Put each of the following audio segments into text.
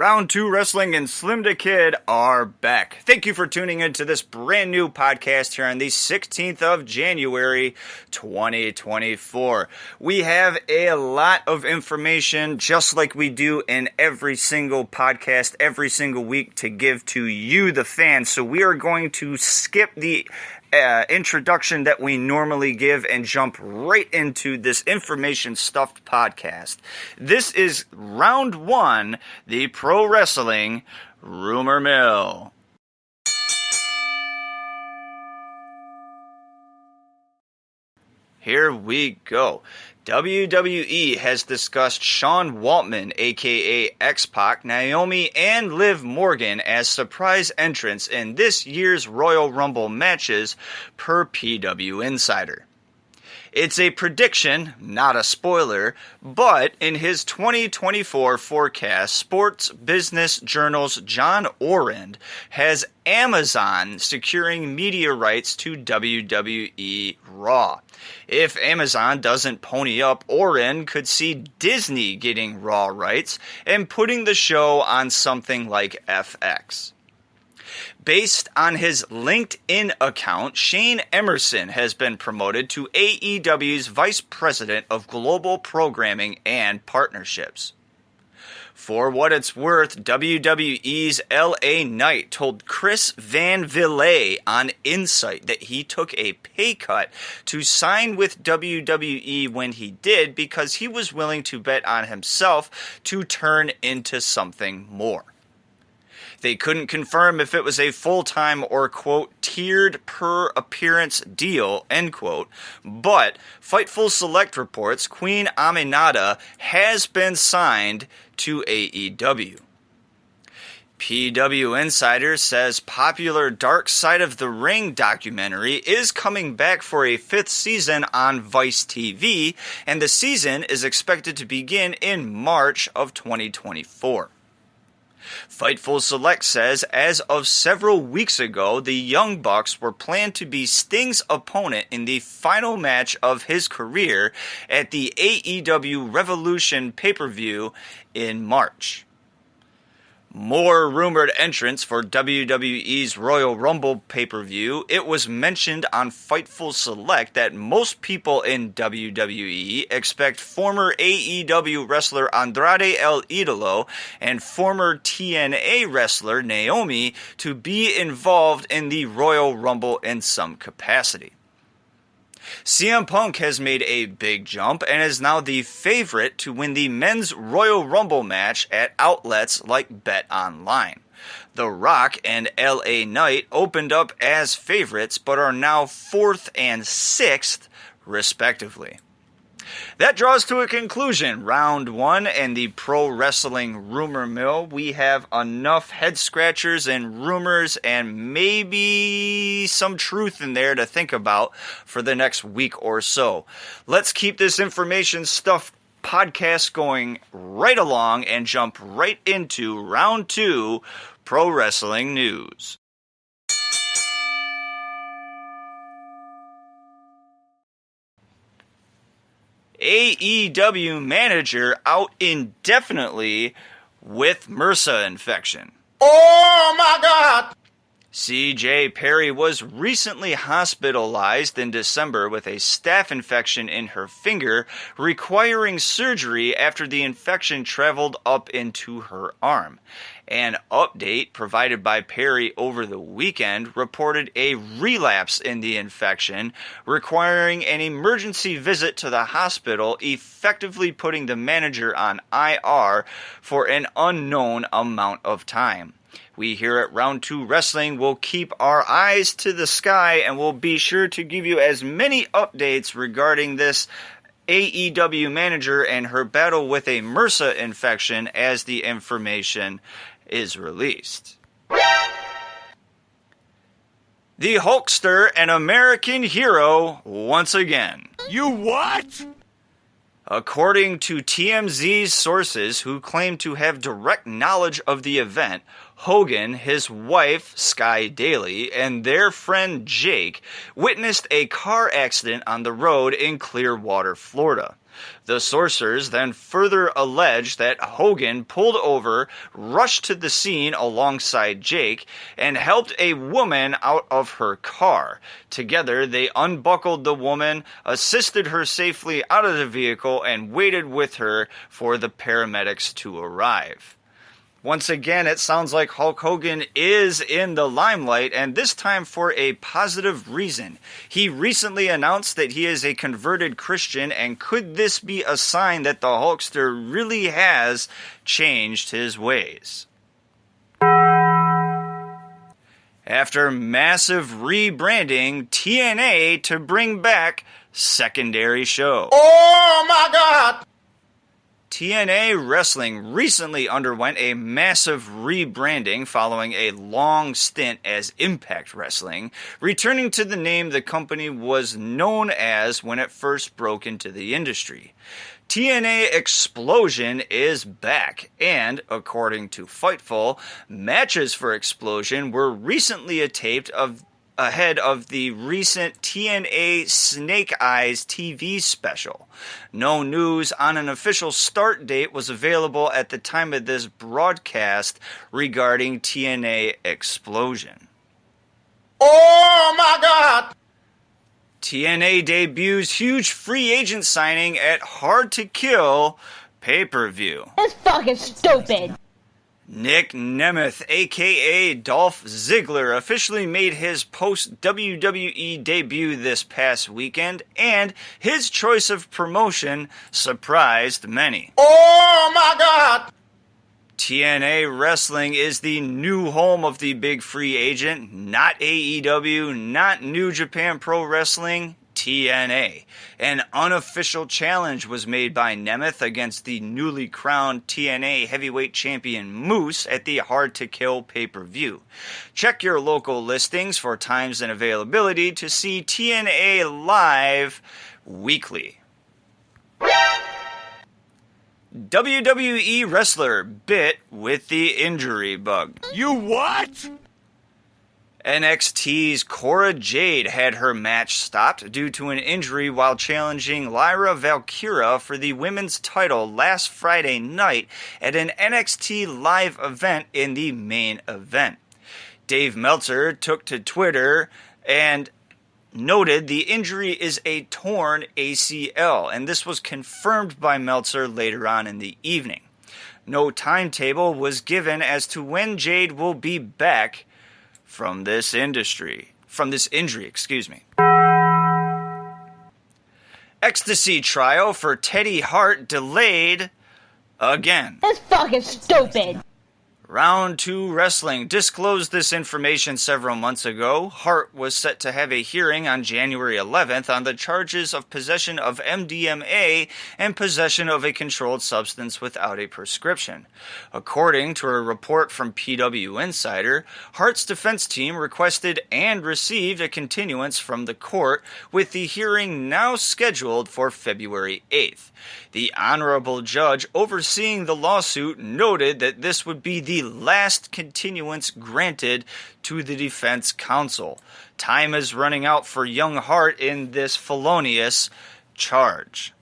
Round 2 Wrestling and SlimmDa KID are back. Thank you for tuning into this brand new podcast here on the 16th of January, 2024. We have a lot of information, just like we do in every single podcast, every single week, to give to you, the fans. So we are going to skip the introduction that we normally give and jump right into this information-stuffed podcast. This is Round 1, the Pro Wrestling Rumor Mill. Here we go. WWE has discussed Sean Waltman, aka X-Pac, Naomi, and Liv Morgan as surprise entrants in this year's Royal Rumble matches, per PW Insider. It's a prediction, not a spoiler, but in his 2024 forecast, Sports Business Journal's John Orend has Amazon securing media rights to WWE Raw. If Amazon doesn't pony up, Orend could see Disney getting Raw rights and putting the show on something like FX. Based on his LinkedIn account, Shane Emerson has been promoted to AEW's Vice President of Global Programming and Partnerships. For what it's worth, WWE's LA Knight told Chris Van Vliet on Insight that he took a pay cut to sign with WWE when he did because he was willing to bet on himself to turn into something more. They couldn't confirm if it was a full-time or, quote, tiered per appearance deal, end quote, but Fightful Select reports Queen Aminata has been signed to AEW. PW Insider says popular Dark Side of the Ring documentary is coming back for a 5th season on Vice TV, and the season is expected to begin in March of 2024. Fightful Select says, as of several weeks ago, the Young Bucks were planned to be Sting's opponent in the final match of his career at the AEW Revolution pay-per-view in March. More rumored entrants for WWE's Royal Rumble pay-per-view. It was mentioned on Fightful Select that most people in WWE expect former AEW wrestler Andrade El Idolo and former TNA wrestler Naomi to be involved in the Royal Rumble in some capacity. CM Punk has made a big jump and is now the favorite to win the men's Royal Rumble match at outlets like BetOnline. The Rock and LA Knight opened up as favorites but are now 4th and 6th, respectively. That draws to a conclusion Round 1 and the Pro Wrestling Rumor Mill. We have enough head scratchers and rumors and maybe some truth in there to think about for the next week or so. Let's keep this information stuff podcast going right along and jump right into Round 2 Pro Wrestling News. AEW manager out indefinitely with MRSA infection. Oh my God! CJ Perry was recently hospitalized in December with a staph infection in her finger, requiring surgery after the infection traveled up into her arm. An update provided by Perry over the weekend reported a relapse in the infection, requiring an emergency visit to the hospital, effectively putting the manager on IR for an unknown amount of time. We here at Round 2 Wrestling will keep our eyes to the sky and will be sure to give you as many updates regarding this AEW manager and her battle with a MRSA infection as the information is released. The Hulkster, an American hero, once again. You what? According to TMZ's sources who claim to have direct knowledge of the event, Hogan, his wife, Sky Daly, and their friend Jake witnessed a car accident on the road in Clearwater, Florida. The sources then further alleged that Hogan pulled over, rushed to the scene alongside Jake, and helped a woman out of her car. Together, they unbuckled the woman, assisted her safely out of the vehicle, and waited with her for the paramedics to arrive. Once again, it sounds like Hulk Hogan is in the limelight, and this time for a positive reason. He recently announced that he is a converted Christian, and could this be a sign that the Hulkster really has changed his ways? After massive rebranding, TNA to bring back secondary show. Oh my God! TNA Wrestling recently underwent a massive rebranding following a long stint as Impact Wrestling, returning to the name the company was known as when it first broke into the industry. TNA Explosion is back, and, according to Fightful, matches for Explosion were recently taped ahead of the recent TNA Snake Eyes TV special. No news on an official start date was available at the time of this broadcast regarding TNA Explosion. Oh my God! TNA debuts huge free agent signing at Hard to Kill pay-per-view. That's fucking stupid. Nick Nemeth, aka Dolph Ziggler, officially made his post-WWE debut this past weekend, and his choice of promotion surprised many. Oh my God! TNA Wrestling is the new home of the big free agent, not AEW, not New Japan Pro Wrestling, TNA. An unofficial challenge was made by Nemeth against the newly crowned TNA heavyweight champion Moose at the Hard to Kill pay-per-view. Check your local listings for times and availability to see TNA live weekly. WWE wrestler bit with the injury bug. You what? NXT's Cora Jade had her match stopped due to an injury while challenging Lyra Valkyria for the women's title last Friday night at an NXT live event in the main event. Dave Meltzer took to Twitter and noted the injury is a torn ACL, and this was confirmed by Meltzer later on in the evening. No timetable was given as to when Jade will be back from this injury. Ecstasy trial for Teddy Hart delayed again. That's fucking stupid. Round 2 Wrestling disclosed this information several months ago. Hart was set to have a hearing on January 11th on the charges of possession of MDMA and possession of a controlled substance without a prescription. According to a report from PW Insider, Hart's defense team requested and received a continuance from the court, with the hearing now scheduled for February 8th. The honorable judge overseeing the lawsuit noted that this would be the last continuance granted to the defense counsel. Time is running out for young Hart in this felonious charge.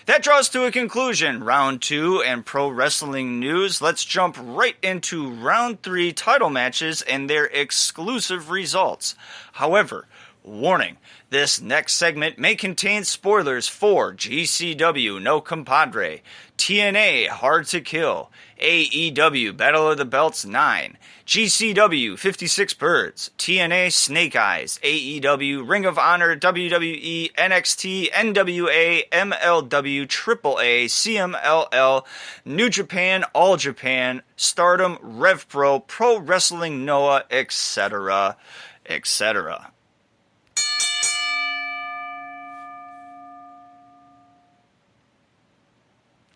That draws to a conclusion Round 2 and pro wrestling news. Let's jump right into Round 3 title matches and their exclusive results. However, warning, this next segment may contain spoilers for GCW No Compadre, TNA Hard to Kill, AEW Battle of the Belts 9, GCW 56 Birds, TNA Snake Eyes, AEW Ring of Honor, WWE, NXT, NWA, MLW, AAA, CMLL, New Japan, All Japan, Stardom, RevPro, Pro Wrestling Noah, etc., etc.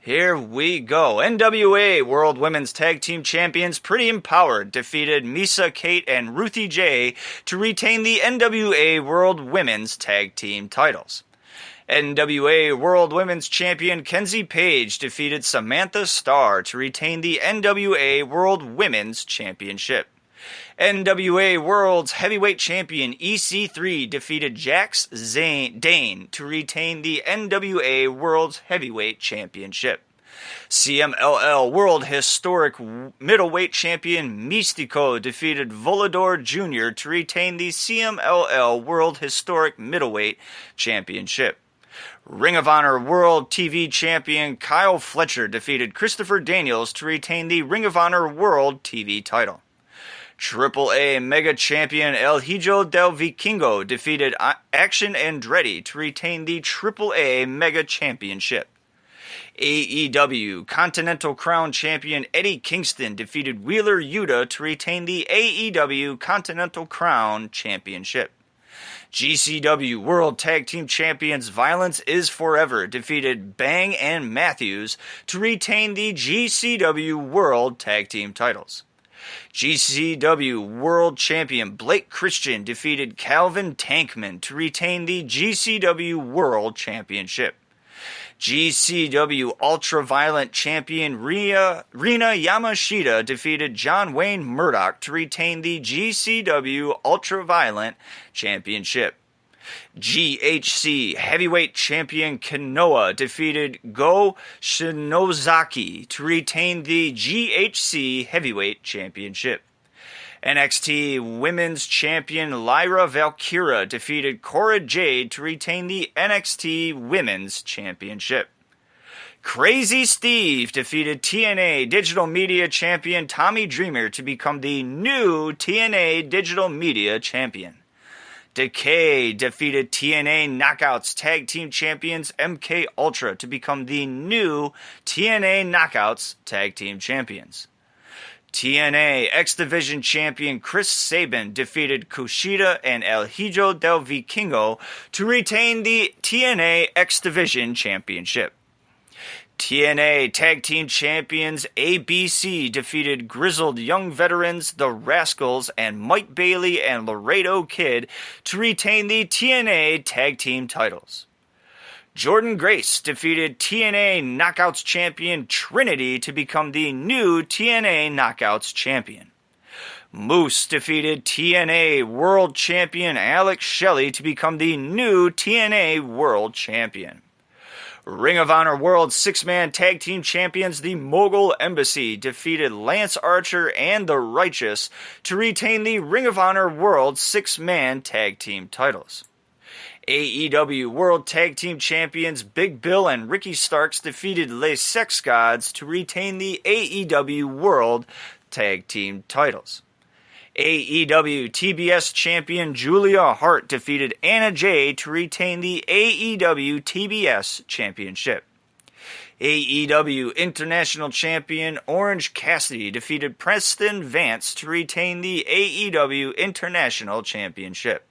Here we go. NWA World Women's Tag Team Champions Pretty Empowered defeated Misa, Kate, and Ruthie J to retain the NWA World Women's Tag Team titles. NWA World Women's Champion Kenzie Page defeated Samantha Starr to retain the NWA World Women's Championship. NWA World's Heavyweight Champion EC3 defeated Jax Dane to retain the NWA World's Heavyweight Championship. CMLL World Historic Middleweight Champion Mystico defeated Volador Jr. to retain the CMLL World Historic Middleweight Championship. Ring of Honor World TV Champion Kyle Fletcher defeated Christopher Daniels to retain the Ring of Honor World TV title. AAA Mega Champion El Hijo del Vikingo defeated Action Andretti to retain the AAA Mega Championship. AEW Continental Crown Champion Eddie Kingston defeated Wheeler Yuta to retain the AEW Continental Crown Championship. GCW World Tag Team Champions Violence is Forever defeated Bang and Matthews to retain the GCW World Tag Team titles. GCW World Champion Blake Christian defeated Calvin Tankman to retain the GCW World Championship. GCW Ultra-Violent Champion Rina Yamashita defeated John Wayne Murdoch to retain the GCW Ultra-Violent Championship. GHC Heavyweight Champion Kanoa defeated Go Shinozaki to retain the GHC Heavyweight Championship. NXT Women's Champion Lyra Valkyra defeated Cora Jade to retain the NXT Women's Championship. Crazy Steve defeated TNA Digital Media Champion Tommy Dreamer to become the new TNA Digital Media Champion. Decay defeated TNA Knockouts Tag Team Champions MK Ultra to become the new TNA Knockouts Tag Team Champions. TNA X Division Champion Chris Sabin defeated Kushida and El Hijo del Vikingo to retain the TNA X Division Championship. TNA Tag Team Champions ABC defeated Grizzled Young Veterans, The Rascals, and Mike Bailey and Laredo Kid to retain the TNA Tag Team titles. Jordan Grace defeated TNA Knockouts Champion Trinity to become the new TNA Knockouts Champion. Moose defeated TNA World Champion Alex Shelley to become the new TNA World Champion. Ring of Honor World Six-Man Tag Team Champions The Mogul Embassy defeated Lance Archer and The Righteous to retain the Ring of Honor World Six-Man Tag Team titles. AEW World Tag Team Champions Big Bill and Ricky Starks defeated Les Sex Gods to retain the AEW World Tag Team titles. AEW TBS Champion Julia Hart defeated Anna Jay to retain the AEW TBS Championship. AEW International Champion Orange Cassidy defeated Preston Vance to retain the AEW International Championship.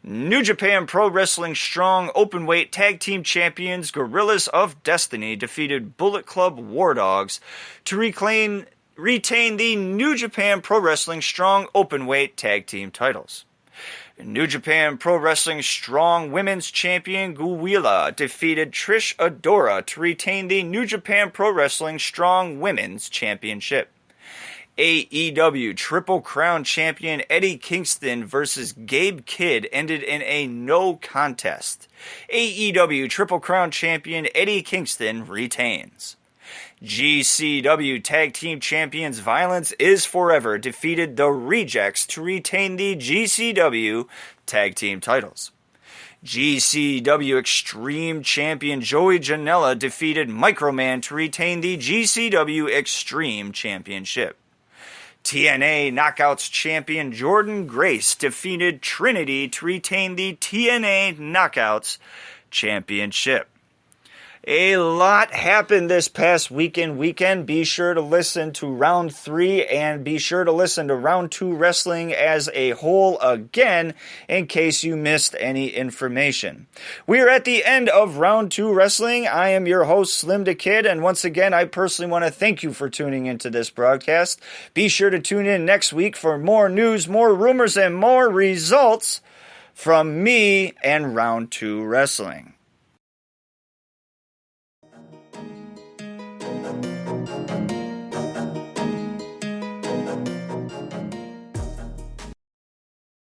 New Japan Pro Wrestling Strong Openweight Tag Team Champions Gorillas of Destiny defeated Bullet Club War Dogs to retain the New Japan Pro Wrestling Strong Openweight Tag Team titles. New Japan Pro Wrestling Strong Women's Champion Guwila defeated Trish Adora to retain the New Japan Pro Wrestling Strong Women's Championship. AEW Triple Crown Champion Eddie Kingston versus Gabe Kidd ended in a no contest. AEW Triple Crown Champion Eddie Kingston retains. GCW Tag Team Champions Violence is Forever defeated The Rejects to retain the GCW Tag Team titles. GCW Extreme Champion Joey Janela defeated Microman to retain the GCW Extreme Championship. TNA Knockouts Champion Jordan Grace defeated Trinity to retain the TNA Knockouts Championship. A lot happened this past weekend. Be sure to listen to Round 3 and be sure to listen to Round 2 Wrestling as a whole again in case you missed any information. We are at the end of Round 2 Wrestling. I am your host, SlimmDa KID, and once again, I personally want to thank you for tuning into this broadcast. Be sure to tune in next week for more news, more rumors, and more results from me and Round 2 Wrestling.